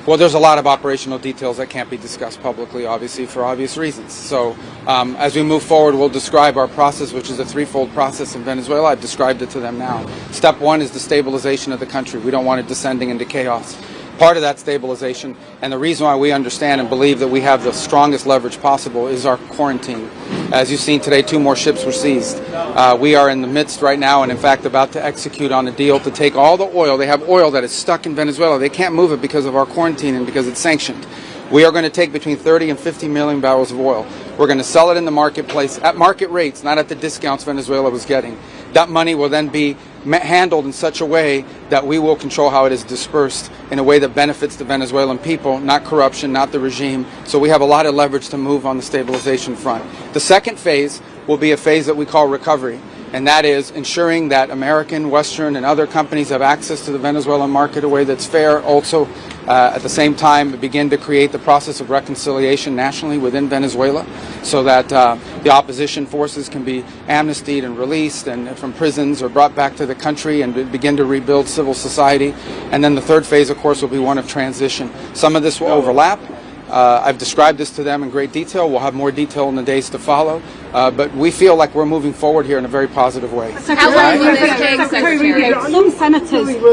Well, there's a lot of operational details that can't be discussed publicly, obviously, for obvious reasons. So as we move forward, we'll describe our process, which is a threefold process in Venezuela. I've described it to them now. Step one is the stabilization of the country. We don't want it descending into chaos. Part of that stabilization, and the reason why we understand and believe that we have the strongest leverage possible, is our quarantine. As you've seen today, 2 more ships were seized. We are in the midst right now, and in fact about to execute on a deal to take all the oil. They have oil that is stuck in Venezuela. They can't move it because of our quarantine and because it's sanctioned. We are going to take between 30 and 50 million barrels of oil. We're going to sell it in the marketplace at market rates, not at the discounts Venezuela was getting. That money will then be handled in such a way that we will control how it is dispersed in a way that benefits the Venezuelan people, not corruption, not the regime. So we have a lot of leverage to move on the stabilization front. The second phase will be a phase that we call recovery, and that is ensuring that American, Western, and other companies have access to the Venezuelan market in a way that's fair. Also, at the same time, begin to create the process of reconciliation nationally within Venezuela so that the opposition forces can be amnestied and released and from prisons or brought back to the country and begin to rebuild civil society. And then the third phase, of course, will be one of transition. Some of this will overlap. I've described this to them in great detail. We'll have more detail in the days to follow. But we feel like we're moving forward here in a very positive way. How long will this take, Secretary?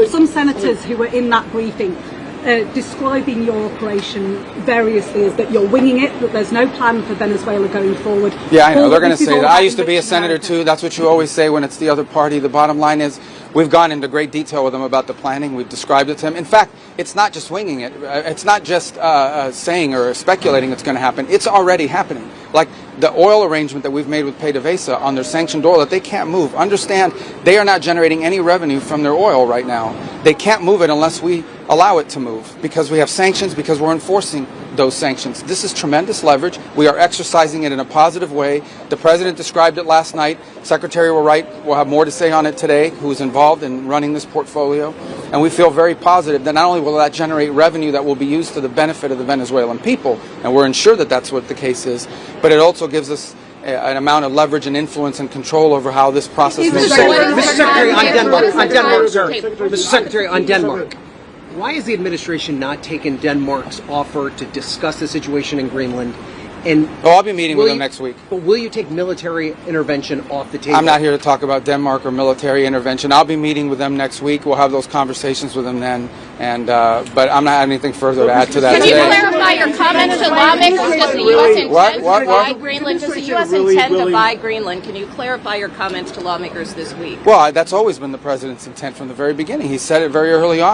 Some senators who were in that briefing describing your operation variously as that you're winging it, that there's no plan for Venezuela going forward. Yeah, I know. They're going to say that. I used to be a senator too. That's what you always say when it's the other party. The bottom line is we've gone into great detail with them about the planning. We've described it to them. In fact, it's not just winging it. It's not just saying or speculating it's going to happen. It's already happening. Like the oil arrangement that we've made with PDVSA on their sanctioned oil that they can't move. Understand, they are not generating any revenue from their oil right now. They can't move it unless we allow it to move because we have sanctions, because we're enforcing those sanctions. This is tremendous leverage. We are exercising it in a positive way. The president described it last night. Secretary will have more to say on it today, who is involved in running this portfolio. And we feel very positive that not only will that generate revenue that will be used to the benefit of the Venezuelan people, and we're ensured that that's what the case is, but it also gives us an amount of leverage and influence and control over how this process moves forward. Mr. Secretary, on Denmark, sir. Mr. Secretary, on Denmark. Why is the administration not taking Denmark's offer to discuss the situation in Greenland? And I'll be meeting with them next week. But will you take military intervention off the table? I'm not here to talk about Denmark or military intervention. I'll be meeting with them next week. We'll have those conversations with them then. And but I'm not having anything further to add to that. Can you clarify your comments to lawmakers? Does the U.S. intend to buy Greenland? Does the U.S. intend to buy Greenland? Can you clarify your comments to lawmakers this week? Well, that's always been the president's intent from the very beginning. He said it very early on.